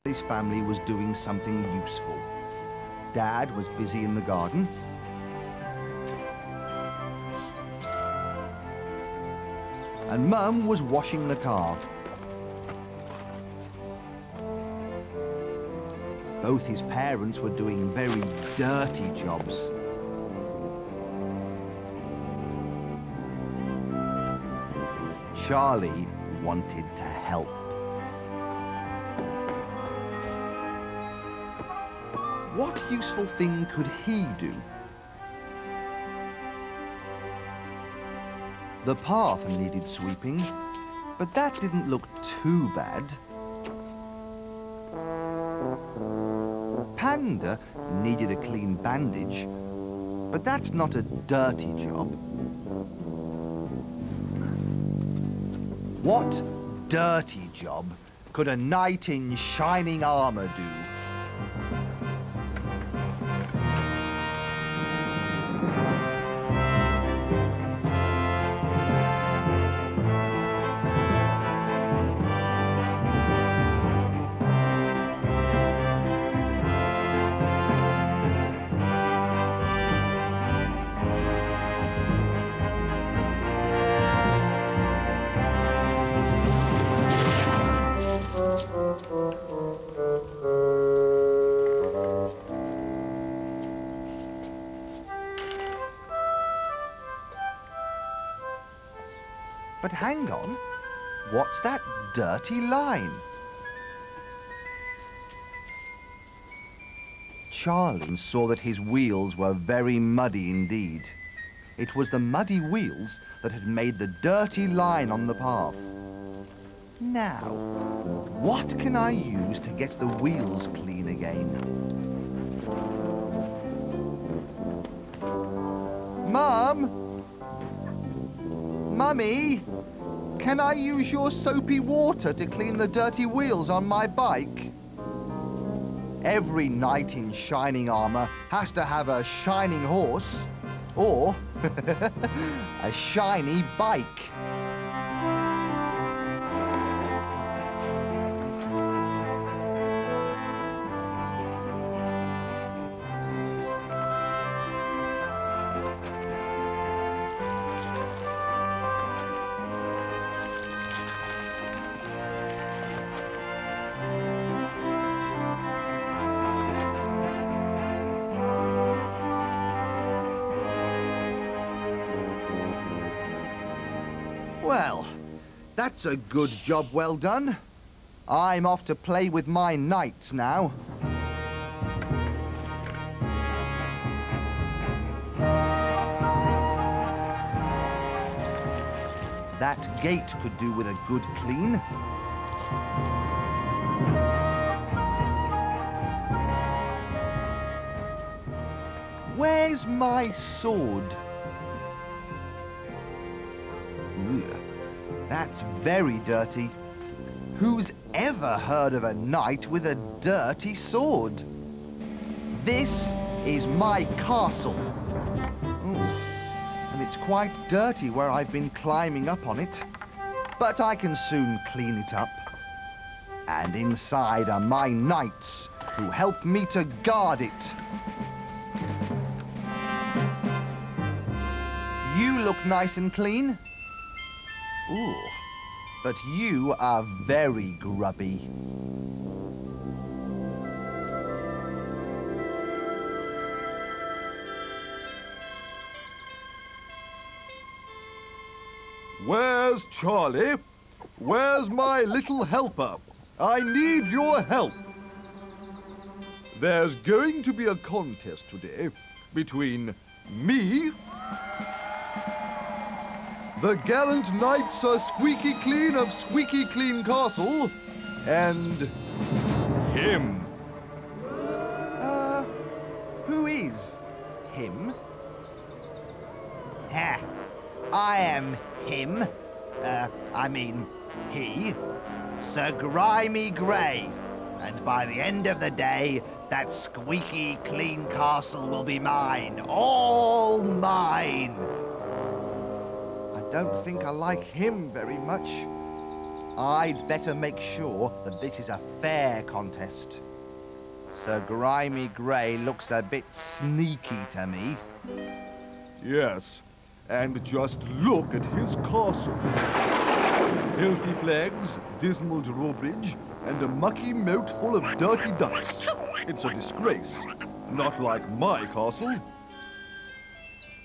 His family was doing something useful. Dad was busy in the garden. And Mum was washing the car. Both his parents were doing very dirty jobs. Charlie wanted to help. What useful thing could he do? The path needed sweeping, but that didn't look too bad. Panda needed a clean bandage, but that's not a dirty job. What dirty job could a knight in shining armor do? But hang on, what's that dirty line? Charlie saw that his wheels were very muddy indeed. It was the muddy wheels that had made the dirty line on the path. Now, what can I use to get the wheels clean again? Mum! Mummy, can I use your soapy water to clean the dirty wheels on my bike? Every knight in shining armor has to have a shining horse or a shiny bike. Well, that's a good job well done. I'm off to play with my knights now. That gate could do with a good clean. Where's my sword? Ugh, that's very dirty. Who's ever heard of a knight with a dirty sword? This is my castle. Ooh, and it's quite dirty where I've been climbing up on it. But I can soon clean it up. And inside are my knights who help me to guard it. You look nice and clean. Ooh, but you are very grubby. Where's Charlie? Where's my little helper? I need your help. There's going to be a contest today between me, the gallant knight Sir Squeaky Clean of Squeaky Clean Castle, and him. Who is him? Ha! I am him. I mean, he. Sir Grimy Grey. And by the end of the day, that squeaky clean castle will be mine. All mine. I don't think I like him very much. I'd better make sure that this is a fair contest. Sir Grimy Grey looks a bit sneaky to me. Yes, and just look at his castle. Filthy flags, dismal drawbridge, and a mucky moat full of dirty ducks. It's a disgrace. Not like my castle.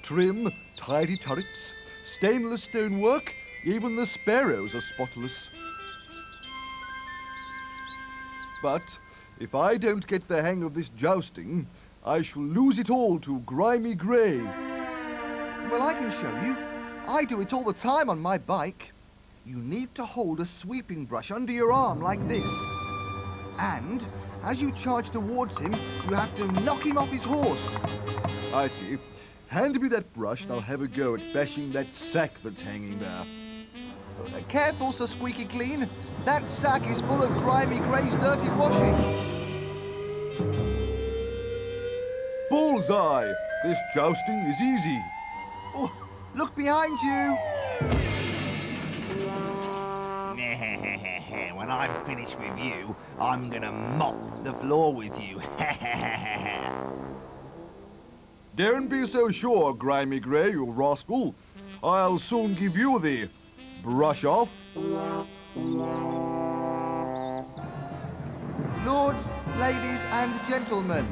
Trim, tidy turrets, stainless stonework, even the sparrows are spotless. But if I don't get the hang of this jousting, I shall lose it all to Grimy Grey. Well, I can show you. I do it all the time on my bike. You need to hold a sweeping brush under your arm like this. And as you charge towards him, you have to knock him off his horse. I see. Hand me that brush and I'll have a go at bashing that sack that's hanging there. Careful, Sir Squeaky Clean. That sack is full of Grimy Grey's dirty washing. Bullseye! This jousting is easy. Oh, look behind you. When I'm finished with you, I'm gonna mop the floor with you. Don't be so sure, Grimy Grey, you rascal. I'll soon give you the brush off. Lords, ladies and gentlemen,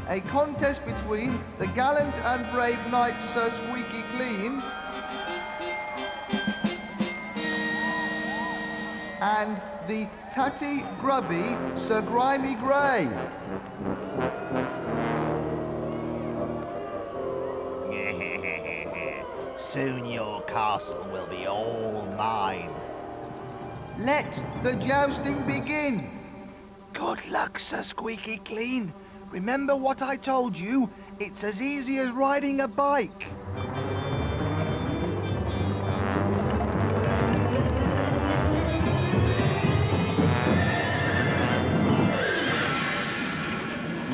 a contest between the gallant and brave knight Sir Squeaky Clean and the tatty grubby Sir Grimy Grey. Soon your castle will be all mine. Let the jousting begin. Good luck, Sir Squeaky Clean. Remember what I told you? It's as easy as riding a bike.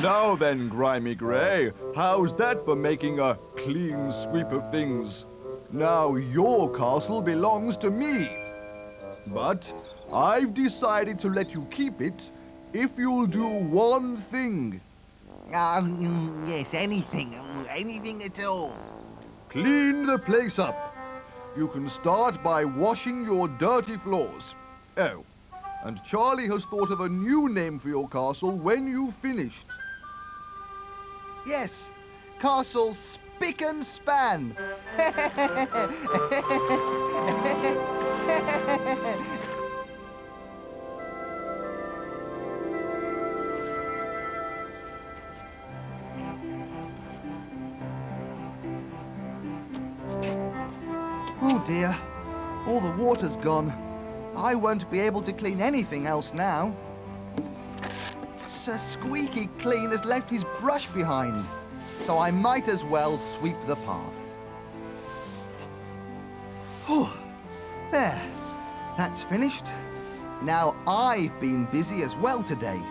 Now then, Grimy Grey, how's that for making a clean sweep of things? Now your castle belongs to me. But I've decided to let you keep it if you'll do one thing. Yes, anything. Anything at all. Clean the place up. You can start by washing your dirty floors. Oh, and Charlie has thought of a new name for your castle when you've finished. Yes, Castle Spick and Span. Oh dear, all the water's gone. I won't be able to clean anything else now. Sir Squeaky Clean has left his brush behind, so I might as well sweep the path. Oh, there, that's finished. Now I've been busy as well today.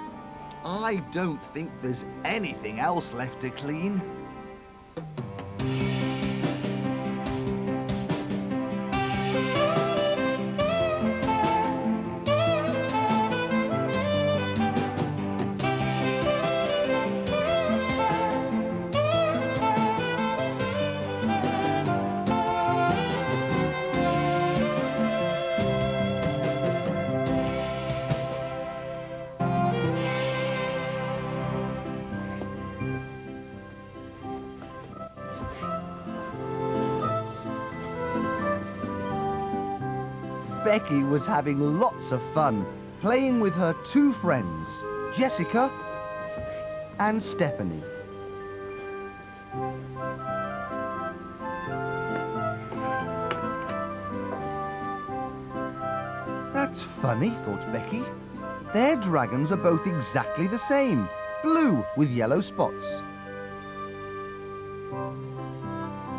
I don't think there's anything else left to clean. Becky was having lots of fun playing with her two friends, Jessica and Stephanie. That's funny, thought Becky. Their dragons are both exactly the same, blue with yellow spots.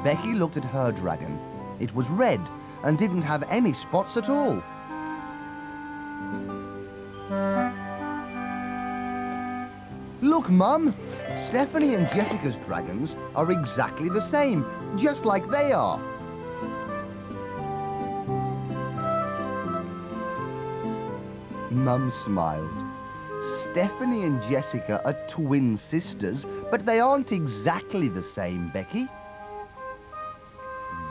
Becky looked at her dragon. It was red and didn't have any spots at all. Look, Mum! Stephanie and Jessica's dragons are exactly the same, just like they are. Mum smiled. Stephanie and Jessica are twin sisters, but they aren't exactly the same, Becky.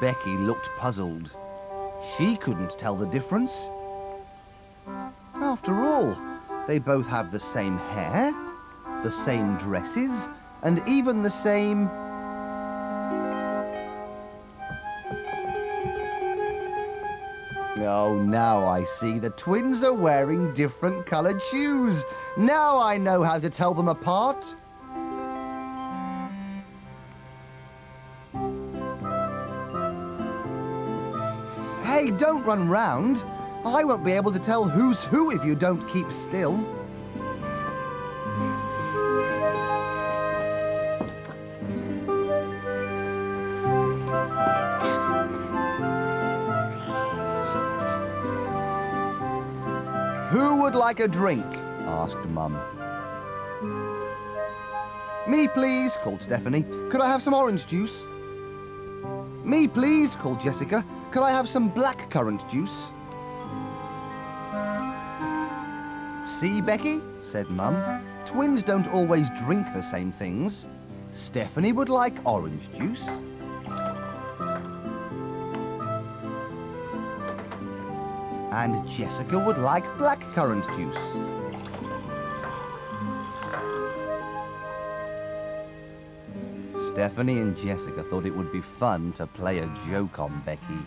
Becky looked puzzled. She couldn't tell the difference. After all, they both have the same hair, the same dresses, and even the same... Oh, now I see. The twins are wearing different coloured shoes. Now I know how to tell them apart. Hey, don't run round. I won't be able to tell who's who if you don't keep still. Who would like a drink? Asked Mum. Me, please, called Stephanie. Could I have some orange juice? Me, please, called Jessica. Could I have some blackcurrant juice? See, Becky, said Mum. Twins don't always drink the same things. Stephanie would like orange juice. And Jessica would like blackcurrant juice. Stephanie and Jessica thought it would be fun to play a joke on Becky.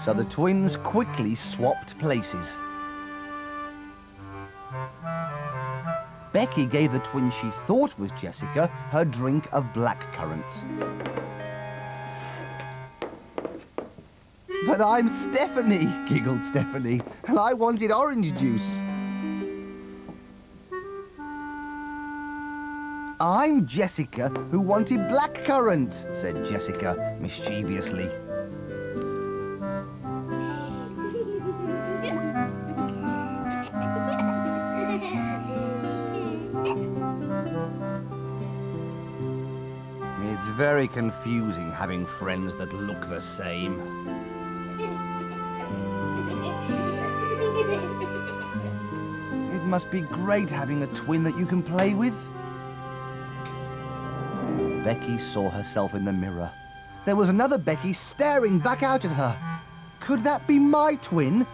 So the twins quickly swapped places. Becky gave the twin she thought was Jessica her drink of blackcurrant. But I'm Stephanie, giggled Stephanie, and I wanted orange juice. I'm Jessica, who wanted blackcurrant, said Jessica mischievously. It's very confusing having friends that look the same. It must be great having a twin that you can play with. Becky saw herself in the mirror. There was another Becky staring back out at her. Could that be my twin?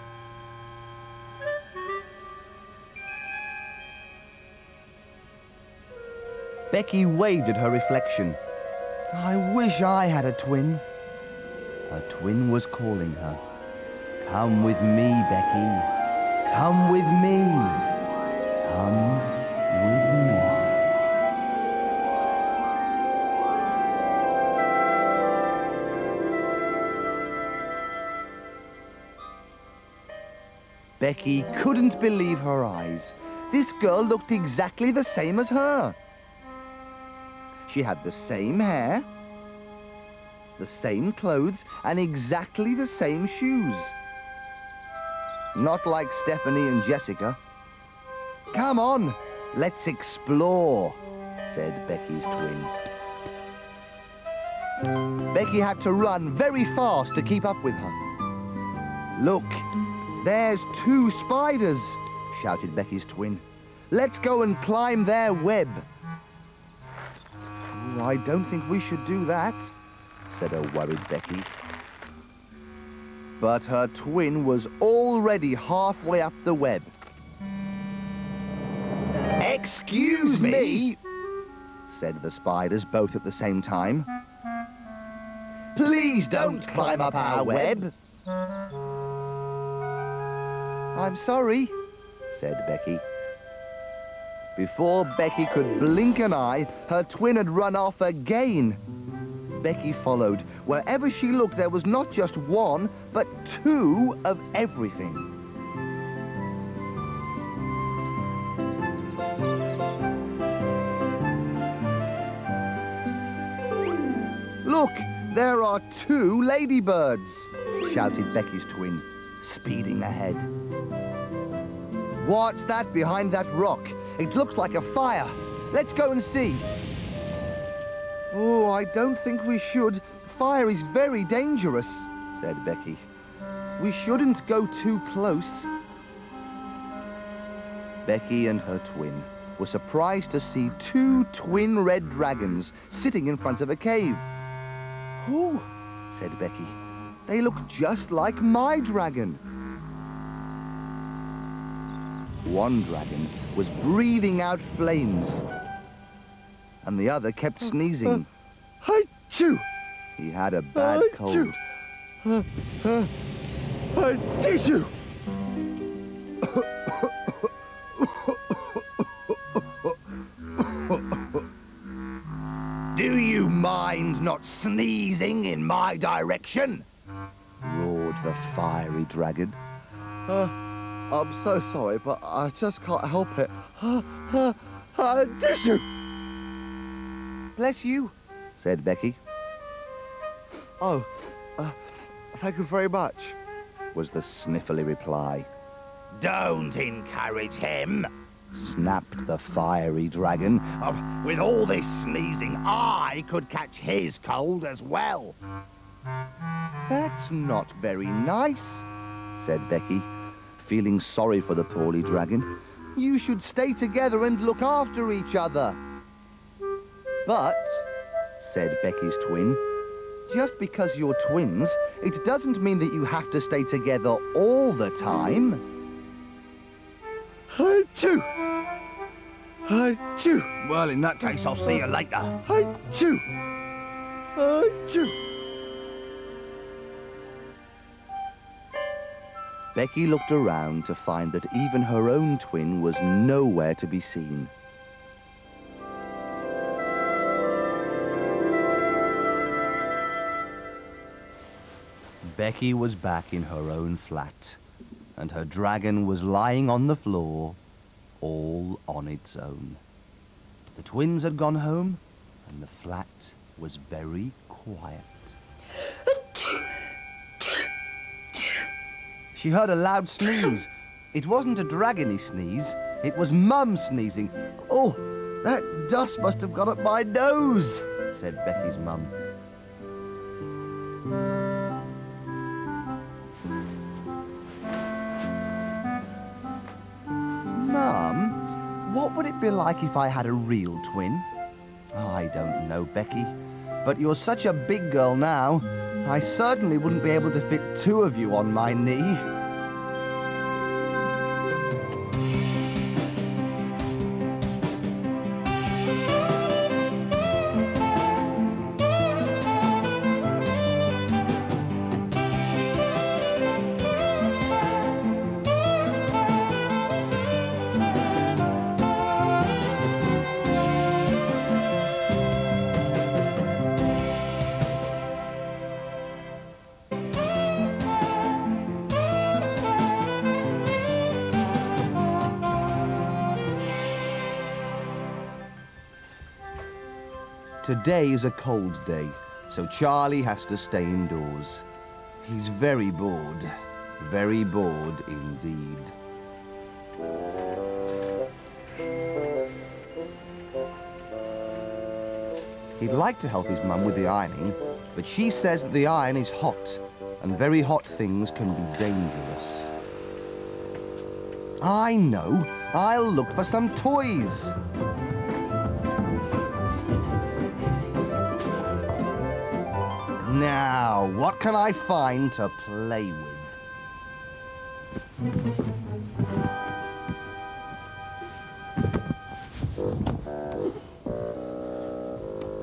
Becky waved at her reflection. I wish I had a twin. Her twin was calling her. Come with me, Becky. Come with me. Come with me. Becky couldn't believe her eyes. This girl looked exactly the same as her. She had the same hair, the same clothes, and exactly the same shoes. Not like Stephanie and Jessica. Come on, let's explore, said Becky's twin. Becky had to run very fast to keep up with her. Look, there's 2 spiders, shouted Becky's twin. Let's go and climb their web. Oh, I don't think we should do that, said a worried Becky. But her twin was already halfway up the web. Excuse me, said the spiders both at the same time. Please don't climb up our web. I'm sorry, said Becky. Before Becky could blink an eye, her twin had run off again. Becky followed. Wherever she looked, there was not just 1, but 2 of everything. Look, there are 2 ladybirds, shouted Becky's twin, speeding ahead. What's that behind that rock? It looks like a fire. Let's go and see. Oh, I don't think we should. Fire is very dangerous, said Becky. We shouldn't go too close. Becky and her twin were surprised to see two twin red dragons sitting in front of a cave. "Oh," said Becky, "they look just like my dragon." One dragon was breathing out flames, and the other kept sneezing. Achoo! He had a bad cold. Tissue! "Do you mind not sneezing in my direction?" roared the fiery dragon. I'm so sorry, but I just can't help it. Tissue! "Bless you," said Becky. Oh, thank you very much, was the sniffly reply. "Don't encourage him," snapped the fiery dragon. "With all this sneezing, I could catch his cold as well." "That's not very nice," said Becky, feeling sorry for the poorly dragon. "You should stay together and look after each other." "But," said Becky's twin, "just because you're twins, it doesn't mean that you have to stay together all the time." Achoo! Achoo! "Well, in that case, I'll see you later." Achoo! Achoo! Becky looked around to find that even her own twin was nowhere to be seen. Becky was back in her own flat, and her dragon was lying on the floor, all on its own. The twins had gone home, and the flat was very quiet. She heard a loud sneeze. It wasn't a dragony sneeze, it was Mum sneezing. "Oh, that dust must have got up my nose," said Becky's mum. "Mum, what would it be like if I had a real twin?" "I don't know, Becky, but you're such a big girl now. I certainly wouldn't be able to fit two of you on my knee." Today is a cold day, so Charlie has to stay indoors. He's very bored indeed. He'd like to help his mum with the ironing, but she says that the iron is hot, and very hot things can be dangerous. "I know, I'll look for some toys." Now, what can I find to play with?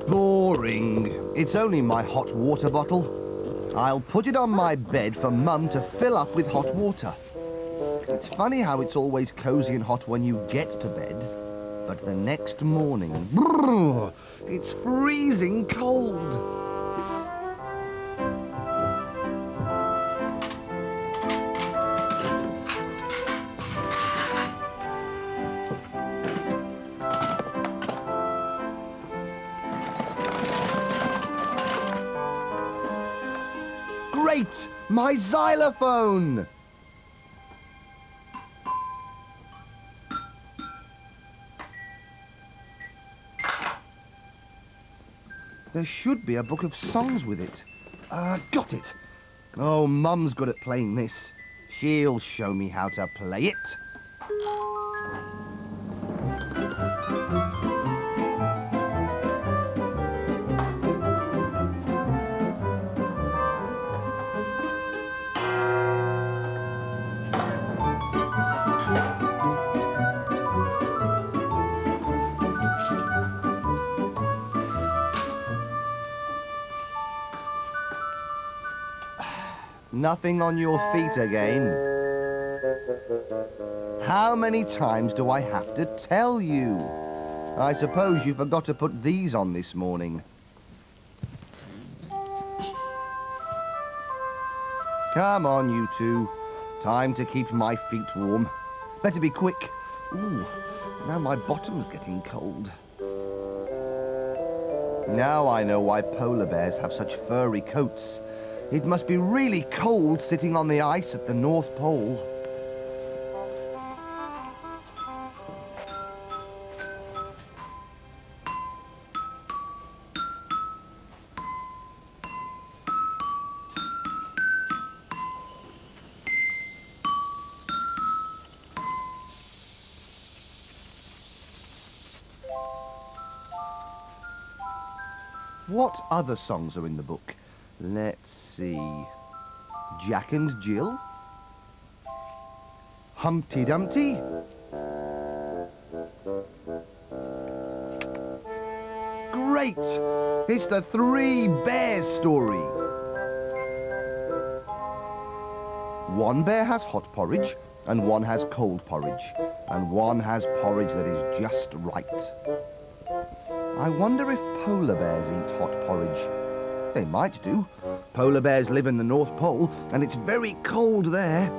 Boring. It's only my hot water bottle. I'll put it on my bed for Mum to fill up with hot water. It's funny how it's always cozy and hot when you get to bed, but the next morning, brrr, it's freezing cold. Great! My xylophone! There should be a book of songs with it. Got it. Oh, Mum's good at playing this. She'll show me how to play it. Nothing on your feet again. How many times do I have to tell you? I suppose you forgot to put these on this morning. Come on, you two. Time to keep my feet warm. Better be quick. Ooh, now my bottom's getting cold. Now I know why polar bears have such furry coats. It must be really cold sitting on the ice at the North Pole. What other songs are in the book? Let's see. Jack and Jill? Humpty Dumpty? Great! It's the Three Bears story. One bear has hot porridge, and one has cold porridge, and one has porridge that is just right. I wonder if polar bears eat hot porridge. They might do. Polar bears live in the North Pole, and it's very cold there.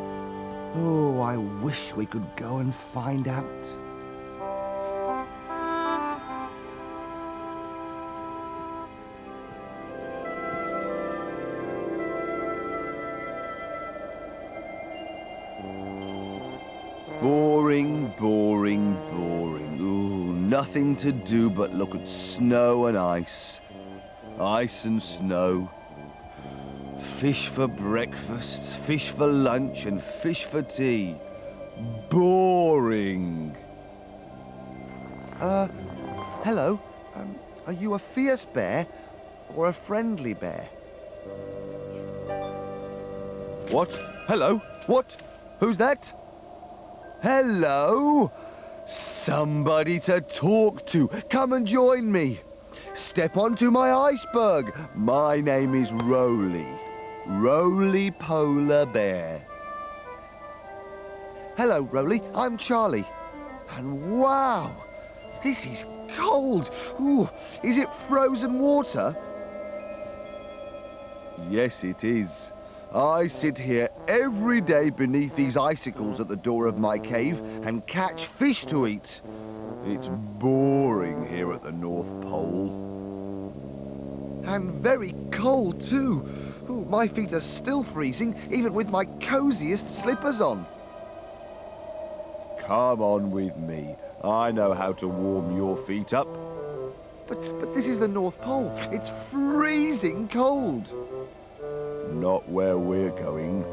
Oh, I wish we could go and find out. Boring, boring, boring. Ooh, nothing to do but look at snow and ice. Ice and snow. Fish for breakfast, fish for lunch, and fish for tea. Boring. Hello. Are you a fierce bear or a friendly bear? What? Hello? What? Who's that? Hello? Somebody to talk to. Come and join me. Step onto my iceberg. My name is Roly. Roly Polar Bear. Hello, Roly. I'm Charlie. And wow, this is cold. Ooh, is it frozen water? Yes, it is. I sit here every day beneath these icicles at the door of my cave and catch fish to eat. It's boring here at the North Pole. And very cold, too. Ooh, my feet are still freezing, even with my coziest slippers on. Come on with me. I know how to warm your feet up. But this is the North Pole. It's freezing cold. Not where we're going.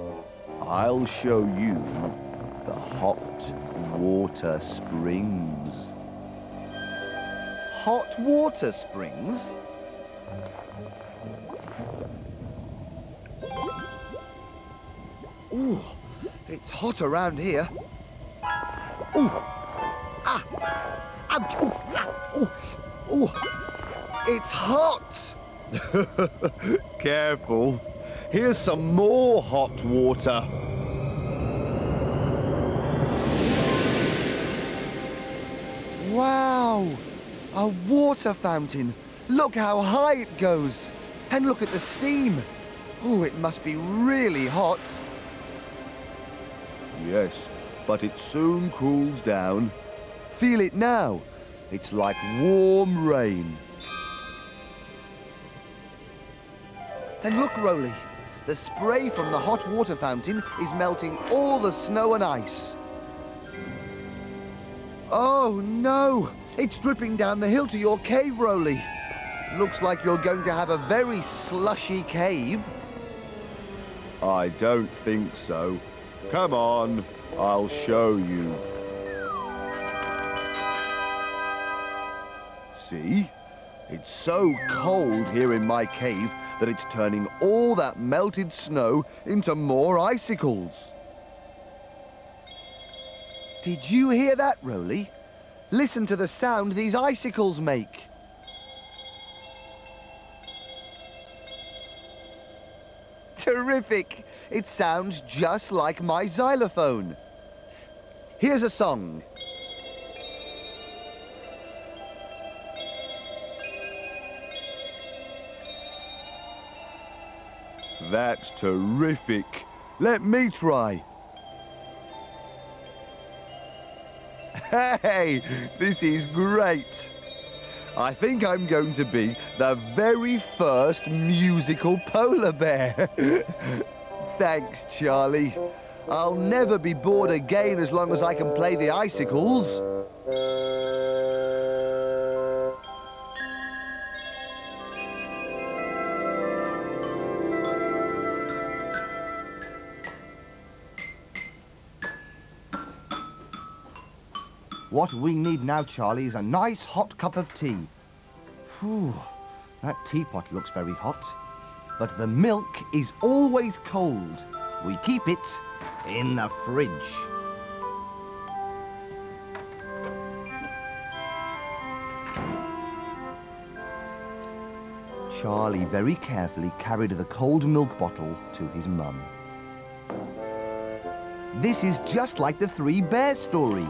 I'll show you the hot water springs. Hot water springs? Ooh, it's hot around here. Ooh, ah, ouch, ooh, ah, ooh, ooh, it's hot. Careful. Here's some more hot water. Wow, a water fountain. Look how high it goes. And look at the steam. Oh, it must be really hot. Yes, but it soon cools down. Feel it now. It's like warm rain. And look, Roly. The spray from the hot water fountain is melting all the snow and ice. Oh, no! It's dripping down the hill to your cave, Roly. Looks like you're going to have a very slushy cave. I don't think so. Come on, I'll show you. see? It's so cold here in my cave that it's turning all that melted snow into more icicles. Did you hear that, Roly? Listen to the sound these icicles make. Terrific! It sounds just like my xylophone. Here's a song. That's terrific. Let me try. Hey, this is great. I think I'm going to be the very first musical polar bear. Thanks, Charlie. I'll never be bored again as long as I can play the icicles. What we need now, Charlie, is a nice hot cup of tea. Phew, that teapot looks very hot. But the milk is always cold. We keep it in the fridge. Charlie very carefully carried the cold milk bottle to his mum. This is just like the Three Bears story.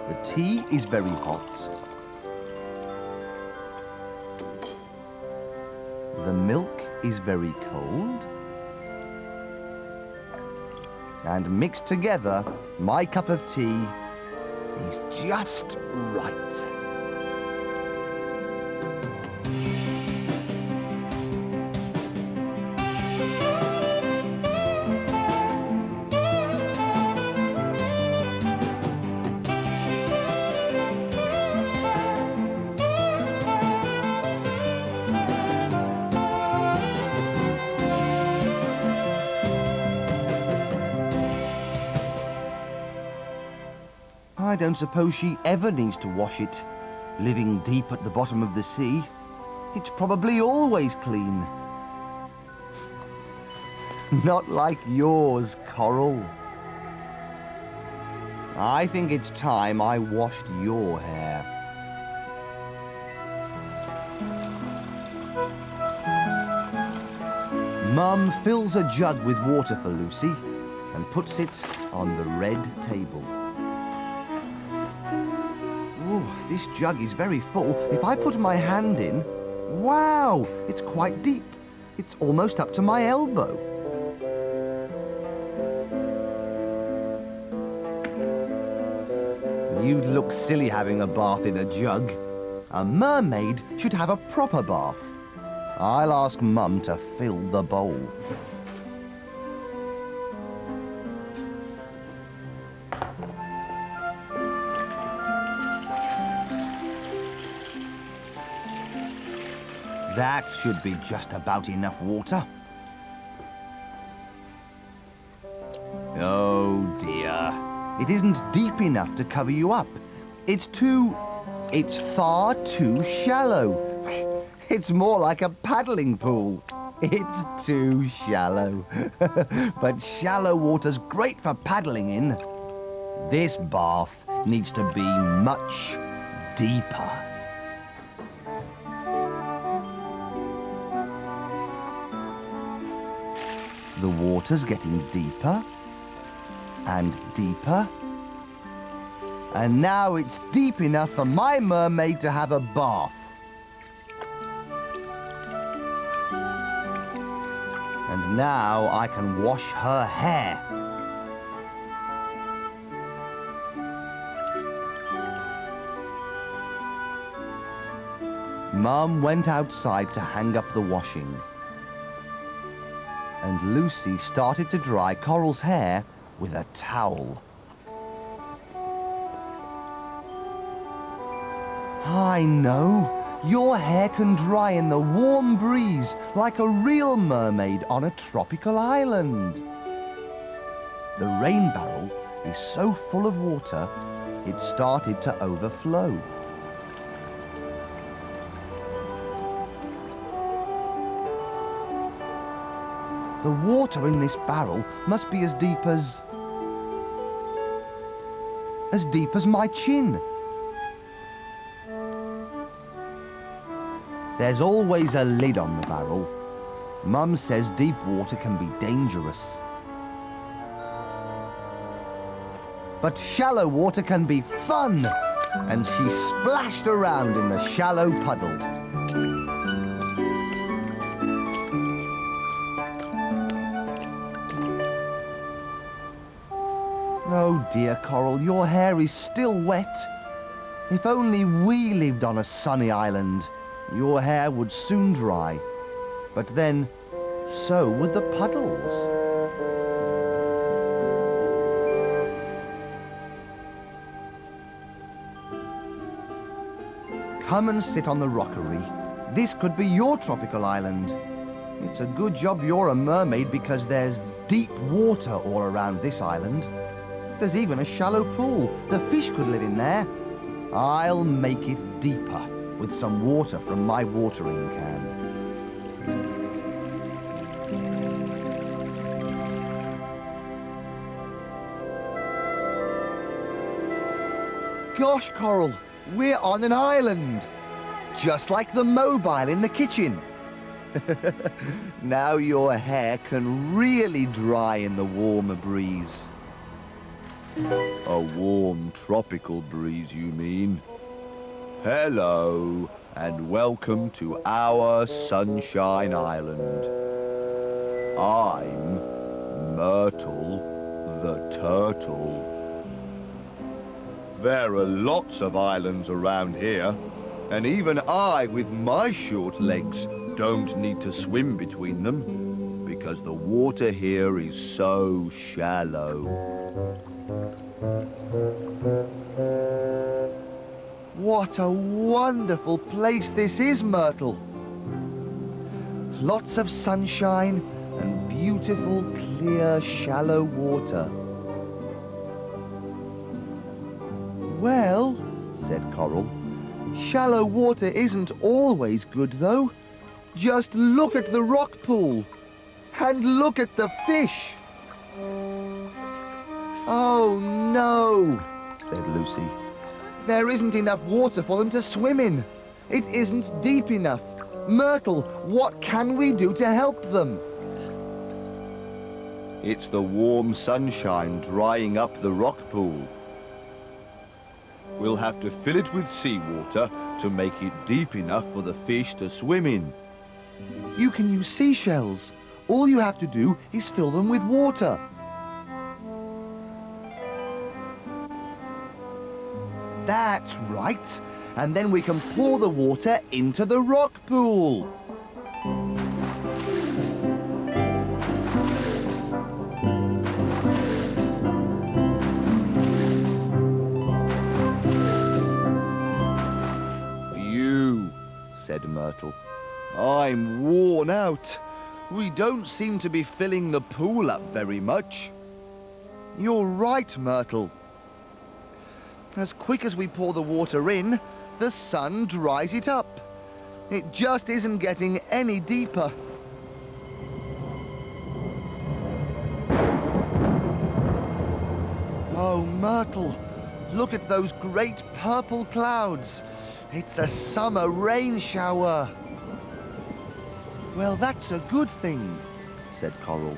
The tea is very hot. The milk is very cold. And mixed together, my cup of tea is just right. I don't suppose she ever needs to wash it. Living deep at the bottom of the sea, it's probably always clean. Not like yours, Coral. I think it's time I washed your hair. Mum fills a jug with water for Lucy and puts it on the red table. Ooh, this jug is very full. If I put my hand in, wow, it's quite deep. It's almost up to my elbow. You'd look silly having a bath in a jug. A mermaid should have a proper bath. I'll ask Mum to fill the bowl. That should be just about enough water. Oh dear. It isn't deep enough to cover you up. It's far too shallow. It's more like a paddling pool. It's too shallow. But shallow water's great for paddling in. This bath needs to be much deeper. The water's getting deeper and deeper. And now it's deep enough for my mermaid to have a bath. And now I can wash her hair. Mum went outside to hang up the washing. And Lucy started to dry Coral's hair with a towel. I know. Your hair can dry in the warm breeze like a real mermaid on a tropical island. The rain barrel is so full of water, it started to overflow. The water in this barrel must be as deep as my chin. There's always a lid on the barrel. Mum says deep water can be dangerous. But shallow water can be fun, and she splashed around in the shallow puddle. Oh dear, Coral, your hair is still wet. If only we lived on a sunny island, your hair would soon dry. But then, so would the puddles. Come and sit on the rockery. This could be your tropical island. It's a good job you're a mermaid because there's deep water all around this island. There's even a shallow pool. The fish could live in there. I'll make it deeper with some water from my watering can. Gosh, Coral, we're on an island, just like the mobile in the kitchen. Now your hair can really dry in the warmer breeze. A warm tropical breeze, you mean? Hello, and welcome to our Sunshine Island. I'm Myrtle the Turtle. There are lots of islands around here, and even I, with my short legs, don't need to swim between them, because the water here is so shallow. What a wonderful place this is, Myrtle. Lots of sunshine and beautiful, clear, shallow water. Well, said Coral, shallow water isn't always good, though. Just look at the rock pool. And look at the fish. Oh, no, said Lucy. There isn't enough water for them to swim in. It isn't deep enough. Myrtle, what can we do to help them? It's the warm sunshine drying up the rock pool. We'll have to fill it with seawater to make it deep enough for the fish to swim in. You can use seashells. All you have to do is fill them with water. That's right. And then we can pour the water into the rock pool. Phew, said Myrtle. I'm worn out. We don't seem to be filling the pool up very much. You're right, Myrtle. As quick as we pour the water in, the sun dries it up. It just isn't getting any deeper. Oh, Myrtle, look at those great purple clouds. It's a summer rain shower. Well, that's a good thing, said Coral.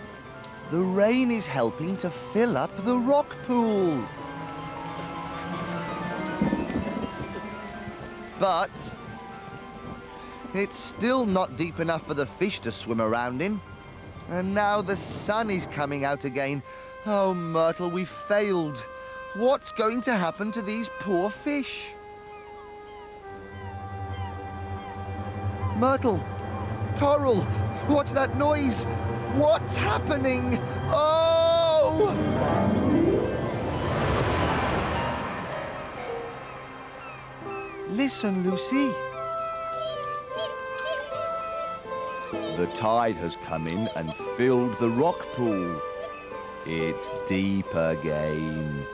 The rain is helping to fill up the rock pool. But it's still not deep enough for the fish to swim around in. And now the sun is coming out again. Oh, Myrtle, we failed. What's going to happen to these poor fish? Myrtle, Coral, what's that noise? What's happening? Oh! Listen, Lucy. The tide has come in and filled the rock pool. It's deep again.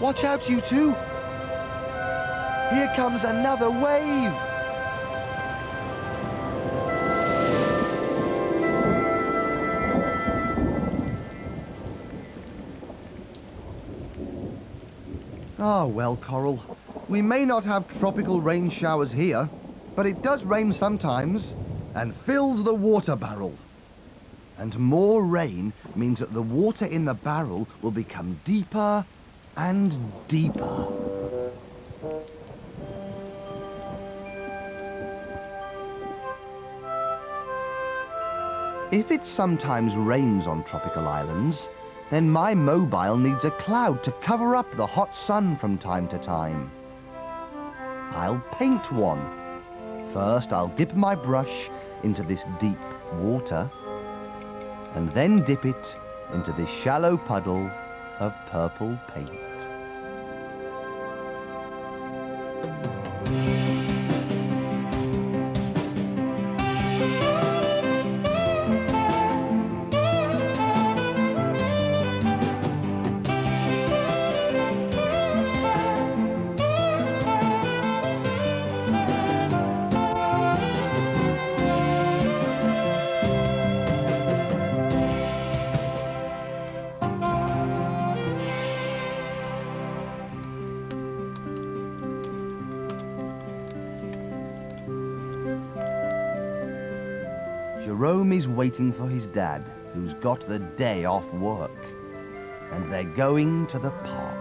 Watch out, you two. Here comes another wave. Ah, well, Coral. We may not have tropical rain showers here, but it does rain sometimes and fills the water barrel. And more rain means that the water in the barrel will become deeper and deeper. If it sometimes rains on tropical islands, then my mobile needs a cloud to cover up the hot sun from time to time. I'll paint one. First, I'll dip my brush into this deep water, and then dip it into this shallow puddle of purple paint. Jerome is waiting for his dad, who's got the day off work, and they're going to the park.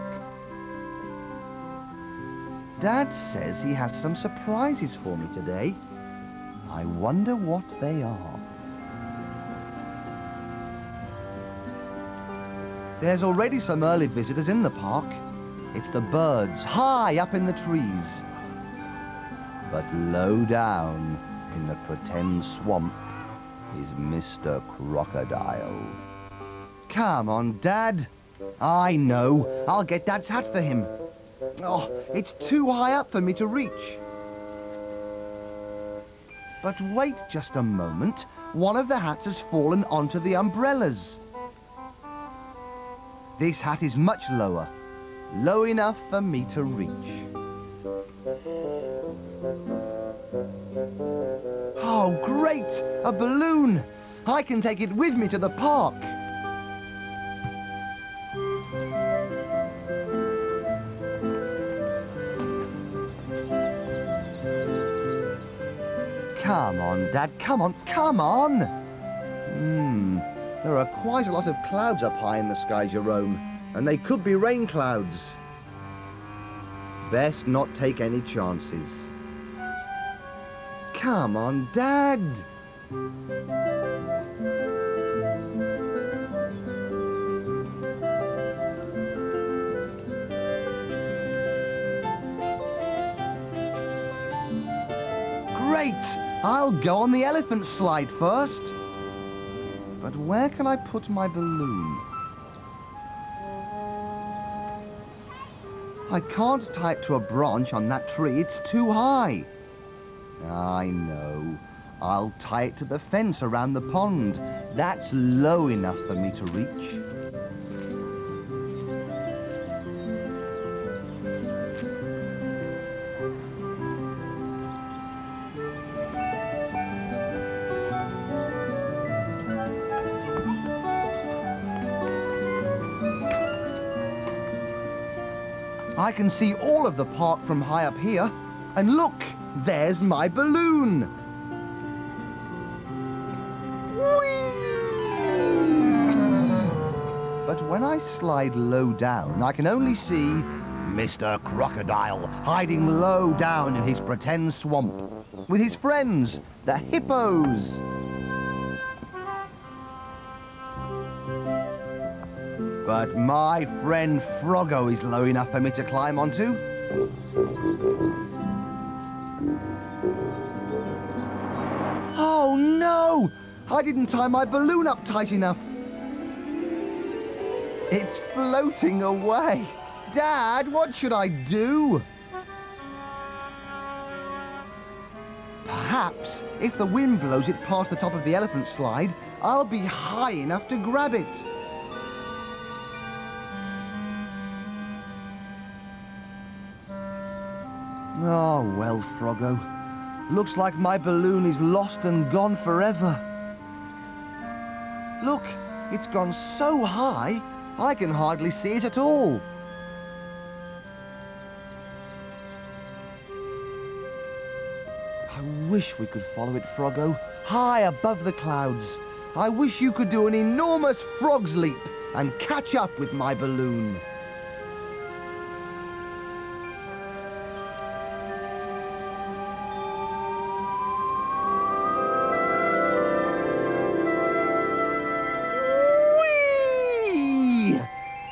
Dad says he has some surprises for me today. I wonder what they are. There's already some early visitors in the park. It's the birds high up in the trees. But low down in the pretend swamp is Mr. Crocodile. Come on, Dad. I know. I'll get Dad's hat for him. Oh, it's too high up for me to reach. But wait just a moment. One of the hats has fallen onto the umbrellas. This hat is much lower. Low enough for me to reach. Oh, great! A balloon! I can take it with me to the park. Come on, Dad, come on, come on! There are quite a lot of clouds up high in the sky, Jerome, and they could be rain clouds. Best not take any chances. Come on, Dad! Great! I'll go on the elephant slide first. But where can I put my balloon? I can't tie it to a branch on that tree. It's too high. I know. I'll tie it to the fence around the pond. That's low enough for me to reach. I can see all of the park from high up here. And look, there's my balloon. Whee! But when I slide low down, I can only see Mr. Crocodile hiding low down in his pretend swamp with his friends, the hippos. But my friend Froggo is low enough for me to climb onto. Oh no! I didn't tie my balloon up tight enough. It's floating away. Dad, what should I do? Perhaps if the wind blows it past the top of the elephant slide, I'll be high enough to grab it. Oh, well, Froggo. Looks like my balloon is lost and gone forever. Look, it's gone so high, I can hardly see it at all. wish we could follow it, Froggo, high above the clouds. I wish you could do an enormous frog's leap and catch up with my balloon. Whee!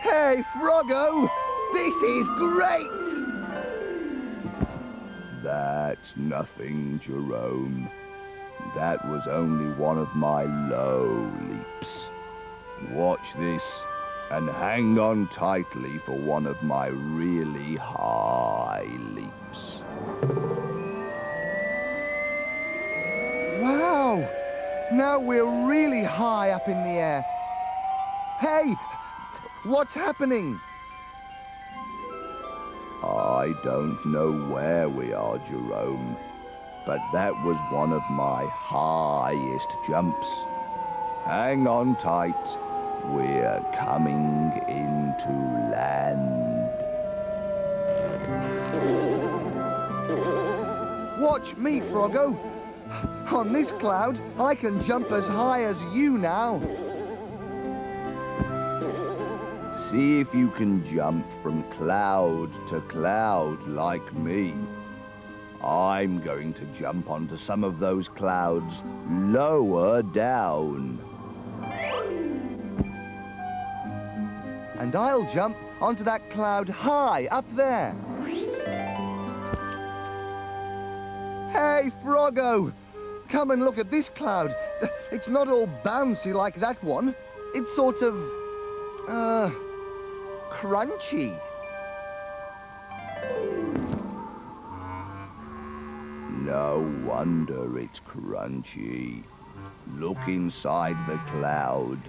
Hey, Froggo, this is great! That's nothing, Jerome. That was only one of my low leaps. Watch this and hang on tightly for one of my really high leaps. Wow! Now we're really high up in the air. Hey! What's happening? I don't know where we are, Jerome, but that was one of my highest jumps. Hang on tight. We're coming into land. Watch me, Froggo. On this cloud, I can jump as high as you now. See if you can jump from cloud to cloud like me. I'm going to jump onto some of those clouds lower down. And I'll jump onto that cloud high up there. Hey, Froggo! Come and look at this cloud. It's not all bouncy like that one. It's sort of, crunchy. No wonder it's crunchy. Look inside the cloud.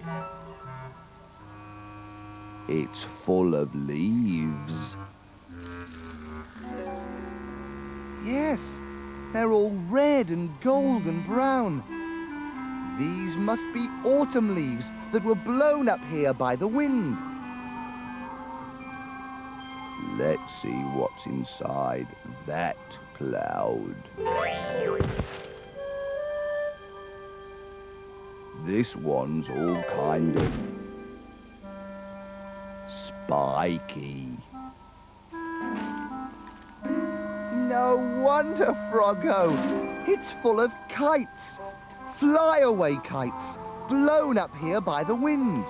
It's full of leaves. Yes, they're all red and gold and brown. These must be autumn leaves that were blown up here by the wind. Let's see what's inside that cloud. This one's all kind of spiky. No wonder, Froggo. It's full of kites. Flyaway kites, blown up here by the wind.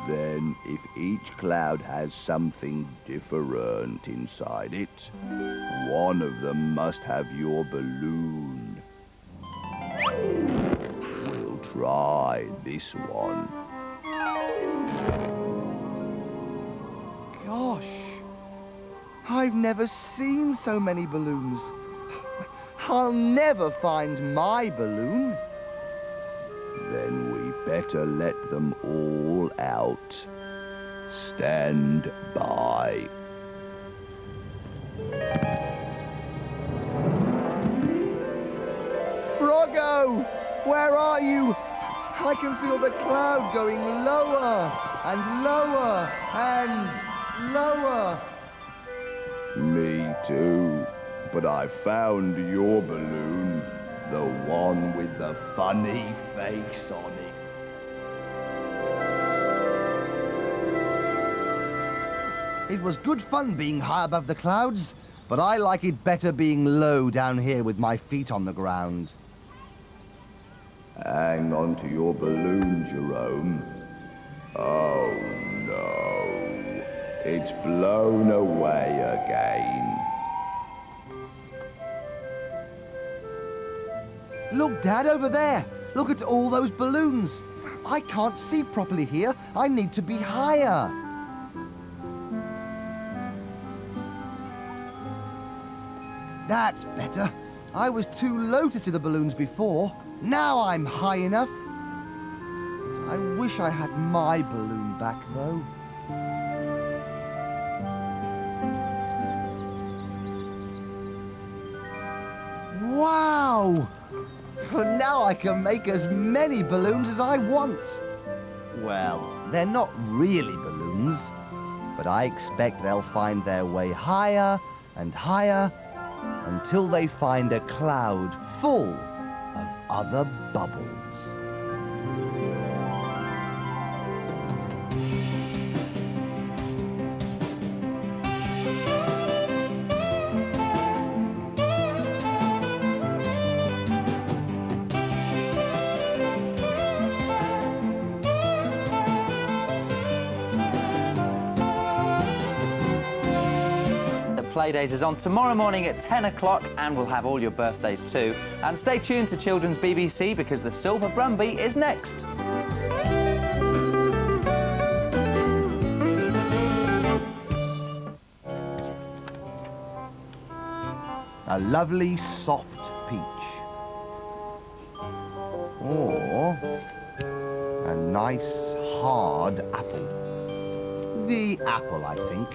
Then, if each cloud has something different inside it, one of them must have your balloon. We'll try this one. Gosh, I've never seen so many balloons. I'll never find my balloon. Then we better let them all out. Stand by. Froggo, where are you? I can feel the cloud going lower and lower and lower. Me too. But I found your balloon. The one with the funny face on it. It was good fun being high above the clouds, but I like it better being low down here with my feet on the ground. Hang on to your balloon, Jerome. Oh no. It's blown away again. Look, Dad, over there. Look at all those balloons. I can't see properly here. I need to be higher. That's better. I was too low to see the balloons before. Now I'm high enough. I wish I had my balloon back, though. Wow! Now I can make as many balloons as I want. Well, they're not really balloons, but I expect they'll find their way higher and higher until they find a cloud full of other bubbles. Playdays is on tomorrow morning at 10 o'clock, and we'll have all your birthdays too. And stay tuned to Children's BBC, because the Silver Brumby is next. A lovely soft peach. Or a nice hard apple. The apple, I think.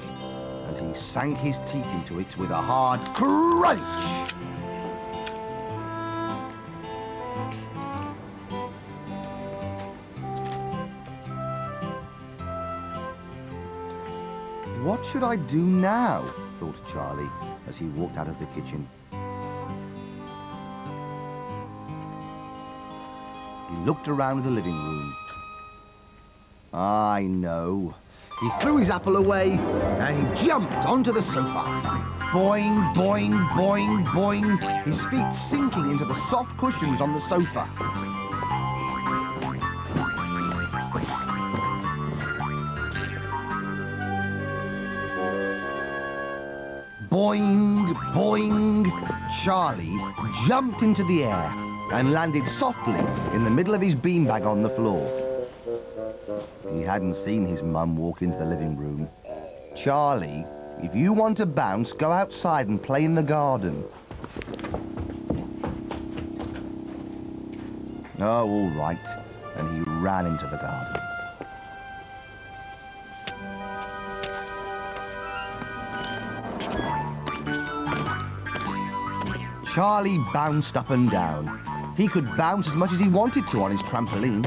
And he sank his teeth into it with a hard crunch. What should I do now? Thought Charlie as he walked out of the kitchen. He looked around the living room. I know. He threw his apple away and jumped onto the sofa. Boing, boing, boing, boing, his feet sinking into the soft cushions on the sofa. Boing, boing, Charlie jumped into the air and landed softly in the middle of his beanbag on the floor. He hadn't seen his mum walk into the living room. Charlie, if you want to bounce, go outside and play in the garden. Oh, all right. And he ran into the garden. Charlie bounced up and down. He could bounce as much as he wanted to on his trampoline.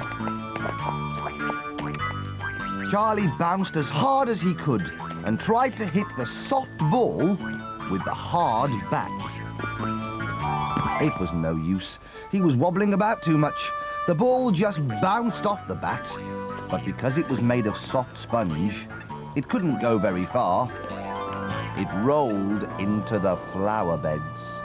Charlie bounced as hard as he could and tried to hit the soft ball with the hard bat. It was no use. He was wobbling about too much. The ball just bounced off the bat, but because it was made of soft sponge, it couldn't go very far. It rolled into the flower beds.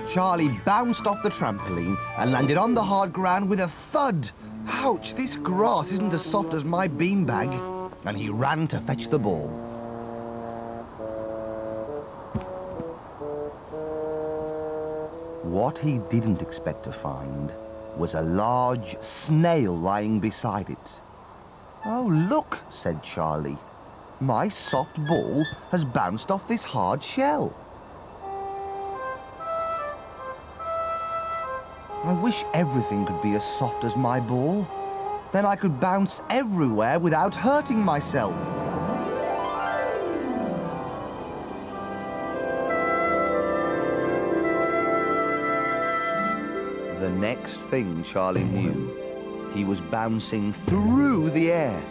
Charlie bounced off the trampoline and landed on the hard ground with a thud. Ouch, this grass isn't as soft as my beanbag. And he ran to fetch the ball. What he didn't expect to find was a large snail lying beside it. Oh, look, said Charlie. My soft ball has bounced off this hard shell. I wish everything could be as soft as my ball. Then I could bounce everywhere without hurting myself. The next thing Charlie knew, he was bouncing through the air.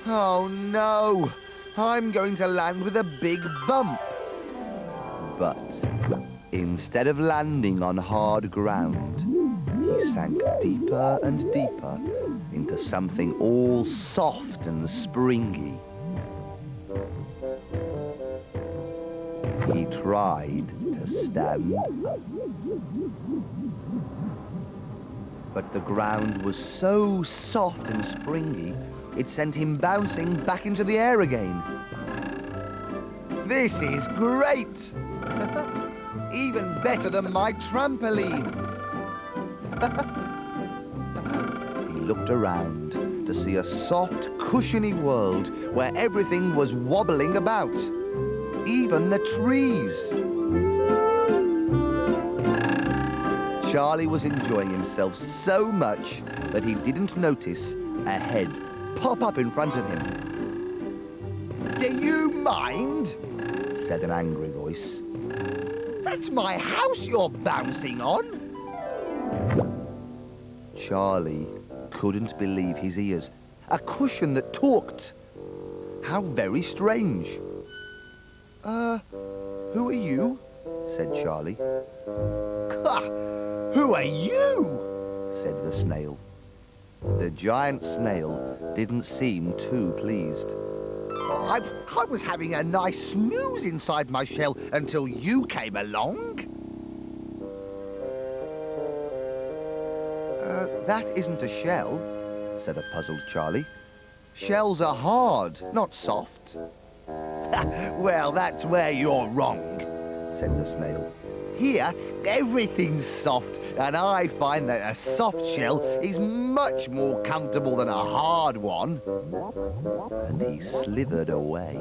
Oh no! I'm going to land with a big bump. But instead of landing on hard ground, he sank deeper and deeper into something all soft and springy. He tried to stand up. But the ground was so soft and springy, it sent him bouncing back into the air again. This is great! Even better than my trampoline. He looked around to see a soft, cushiony world where everything was wobbling about, even the trees. Charlie was enjoying himself so much that he didn't notice a head pop up in front of him. Do you mind? Said an angry voice. That's my house you're bouncing on. Charlie couldn't believe his ears. A cushion that talked. How very strange. Who are you? Said Charlie. Who are you? Said the snail. The giant snail didn't seem too pleased. I was having a nice snooze inside my shell until you came along. That isn't a shell, said a puzzled Charlie. Shells are hard, not soft. Well, that's where you're wrong, said the snail. Here, everything's soft, and I find that a soft shell is much more comfortable than a hard one. And he slithered away.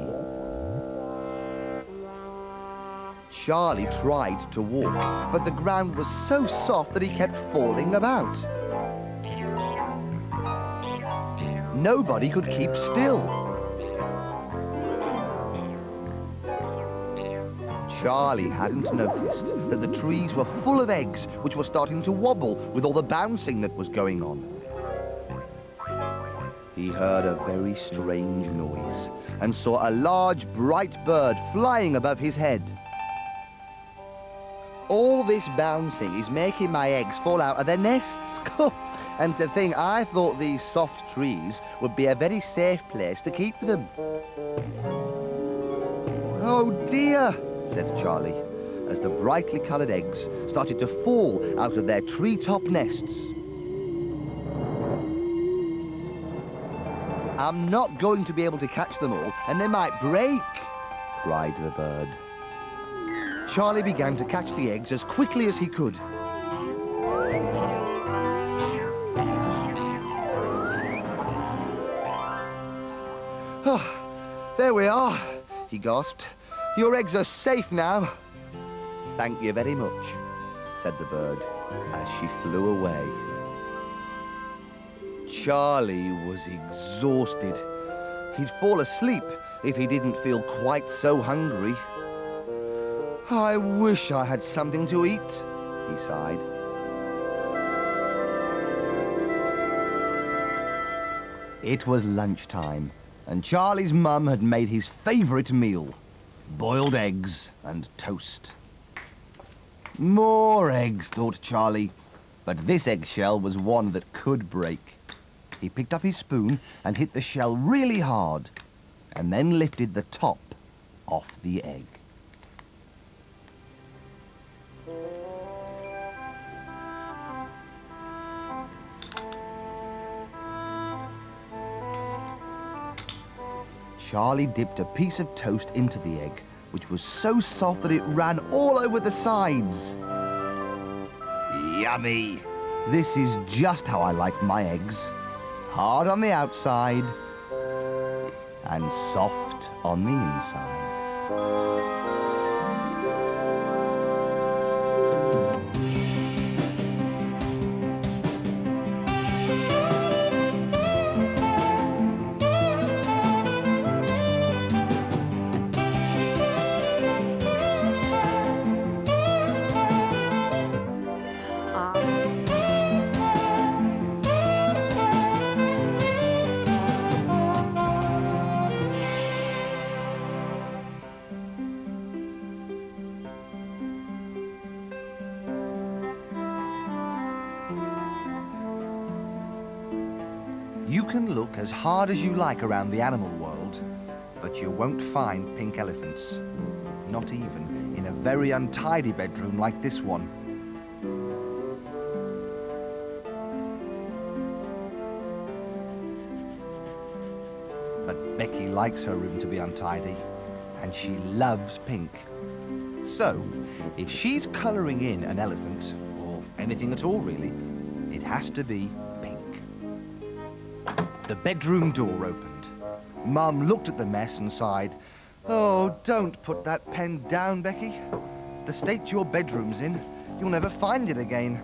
Charlie tried to walk, but the ground was so soft that he kept falling about. Nobody could keep still. Charlie hadn't noticed that the trees were full of eggs which were starting to wobble with all the bouncing that was going on. He heard a very strange noise and saw a large, bright bird flying above his head. All this bouncing is making my eggs fall out of their nests. And to think I thought these soft trees would be a very safe place to keep them. Oh dear, said Charlie, as the brightly coloured eggs started to fall out of their treetop nests. I'm not going to be able to catch them all, and they might break, cried the bird. Charlie began to catch the eggs as quickly as he could. Oh, there we are, he gasped. Your eggs are safe now. Thank you very much, said the bird as she flew away. Charlie was exhausted. He'd fall asleep if he didn't feel quite so hungry. I wish I had something to eat, he sighed. It was lunchtime, and Charlie's mum had made his favourite meal, boiled eggs and toast. More eggs, thought Charlie, but this eggshell was one that could break. He picked up his spoon and hit the shell really hard, and then lifted the top off the egg. Charlie dipped a piece of toast into the egg, which was so soft that it ran all over the sides. Yummy! This is just how I like my eggs. Hard on the outside and soft on the inside. You can look as hard as you like around the animal world, but you won't find pink elephants. Not even in a very untidy bedroom like this one. But Becky likes her room to be untidy, and she loves pink. So, if she's colouring in an elephant, or anything at all really, it has to be pink. The bedroom door opened. Mum looked at the mess and sighed. Oh, don't put that pen down, Becky. The state your bedroom's in, you'll never find it again.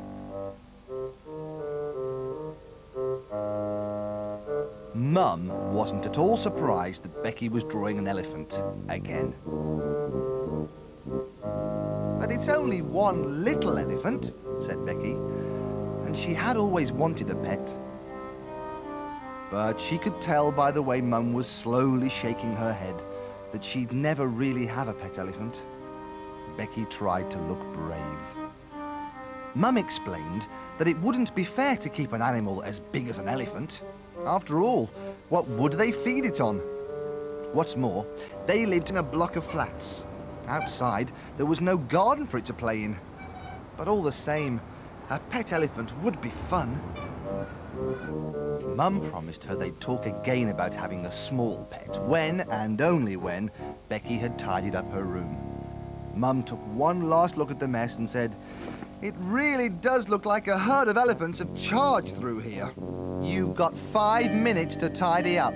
Mum wasn't at all surprised that Becky was drawing an elephant again. But it's only one little elephant, said Becky, and she had always wanted a pet. But she could tell by the way Mum was slowly shaking her head that she'd never really have a pet elephant. Becky tried to look brave. Mum explained that it wouldn't be fair to keep an animal as big as an elephant. After all, what would they feed it on? What's more, they lived in a block of flats. Outside, there was no garden for it to play in. But all the same, a pet elephant would be fun. Mum promised her they'd talk again about having a small pet when, and only when, Becky had tidied up her room. Mum took one last look at the mess and said, "It really does look like a herd of elephants have charged through here. You've got 5 minutes to tidy up."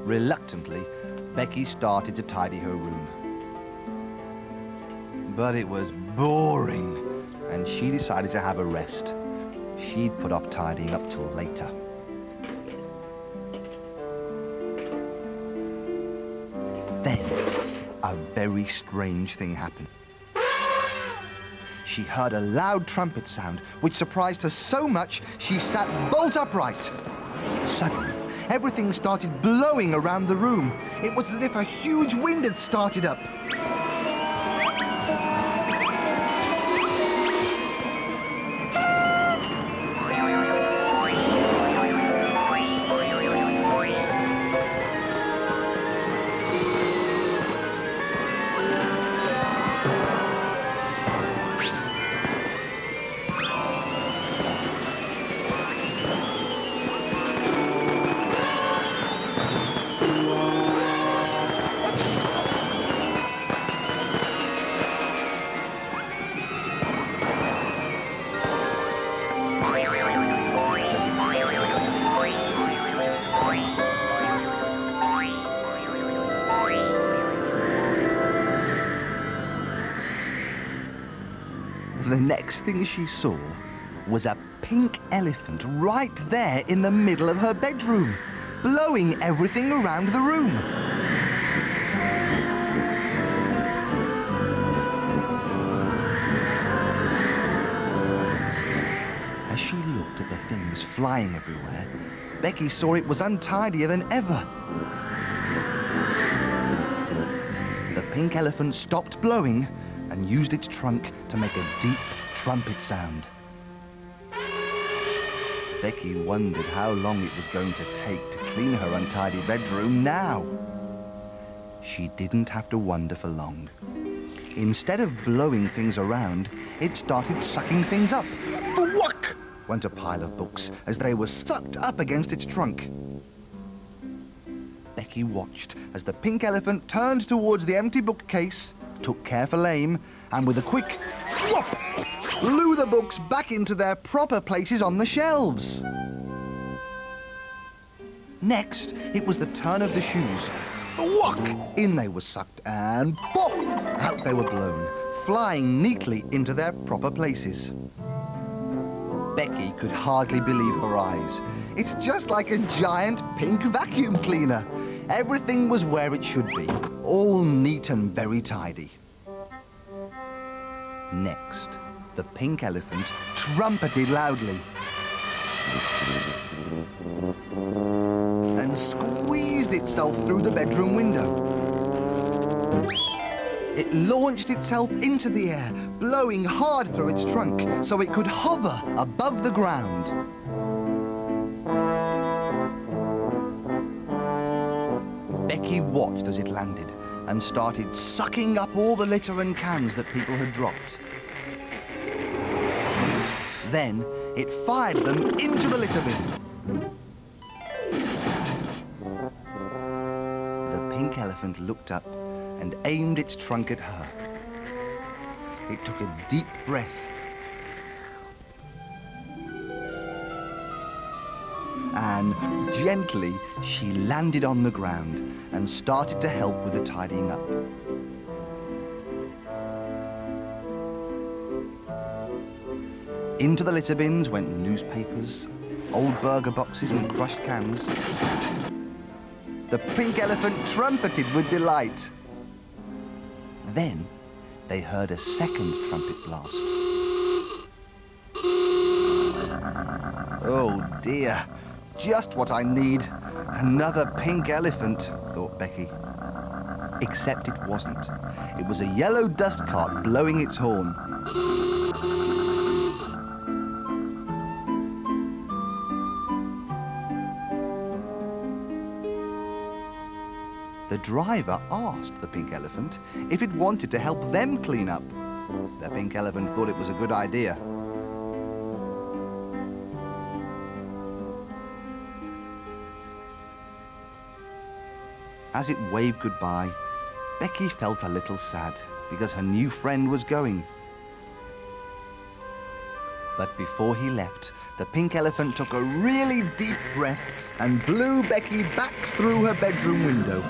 Reluctantly, Becky started to tidy her room. But it was boring, and she decided to have a rest. She'd put off tidying up till later. Then, a very strange thing happened. She heard a loud trumpet sound, which surprised her so much she sat bolt upright. Suddenly, everything started blowing around the room. It was as if a huge wind had started up. The next thing she saw was a pink elephant right there in the middle of her bedroom, blowing everything around the room. As she looked at the things flying everywhere, Becky saw it was untidier than ever. The pink elephant stopped blowing and used its trunk to make a deep trumpet sound. Becky wondered how long it was going to take to clean her untidy bedroom now. She didn't have to wonder for long. Instead of blowing things around, it started sucking things up. Whack! Went a pile of books as they were sucked up against its trunk. Becky watched as the pink elephant turned towards the empty bookcase, took careful aim, and with a quick whop, flew the books back into their proper places on the shelves. Next, it was the turn of the shoes. Whack! In they were sucked, and poof! Out they were blown, flying neatly into their proper places. Becky could hardly believe her eyes. It's just like a giant pink vacuum cleaner. Everything was where it should be, all neat and very tidy. Next, the pink elephant trumpeted loudly and squeezed itself through the bedroom window. It launched itself into the air, blowing hard through its trunk so it could hover above the ground. Becky watched as it landed and started sucking up all the litter and cans that people had dropped. Then it fired them into the litter bin. The pink elephant looked up and aimed its trunk at her. It took a deep breath and gently she landed on the ground and started to help with the tidying up. Into the litter bins went newspapers, old burger boxes and crushed cans. The pink elephant trumpeted with delight. Then they heard a second trumpet blast. Oh dear, just what I need. Another pink elephant, thought Becky. Except it wasn't. It was a yellow dust cart blowing its horn. The driver asked the pink elephant if it wanted to help them clean up. The pink elephant thought it was a good idea. As it waved goodbye, Becky felt a little sad because her new friend was going. But before he left, the pink elephant took a really deep breath and blew Becky back through her bedroom window.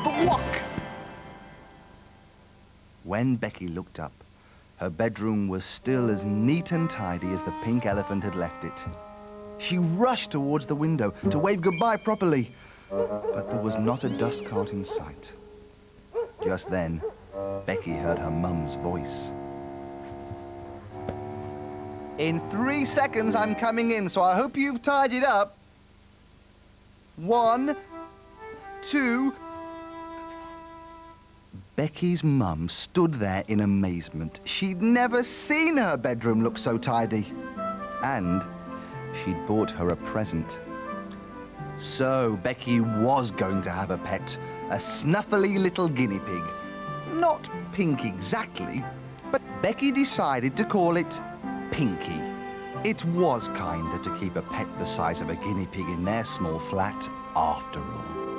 Thwack! When Becky looked up, her bedroom was still as neat and tidy as the pink elephant had left it. She rushed towards the window to wave goodbye properly, but there was not a dust cart in sight. Just then, Becky heard her mum's voice. In 3 seconds, I'm coming in, so I hope you've tidied up. 1, 2... Becky's mum stood there in amazement. She'd never seen her bedroom look so tidy. And she'd bought her a present. So Becky was going to have a pet, a snuffly little guinea pig. Not pink exactly, but Becky decided to call it Pinky. It was kinder to keep a pet the size of a guinea pig in their small flat, after all.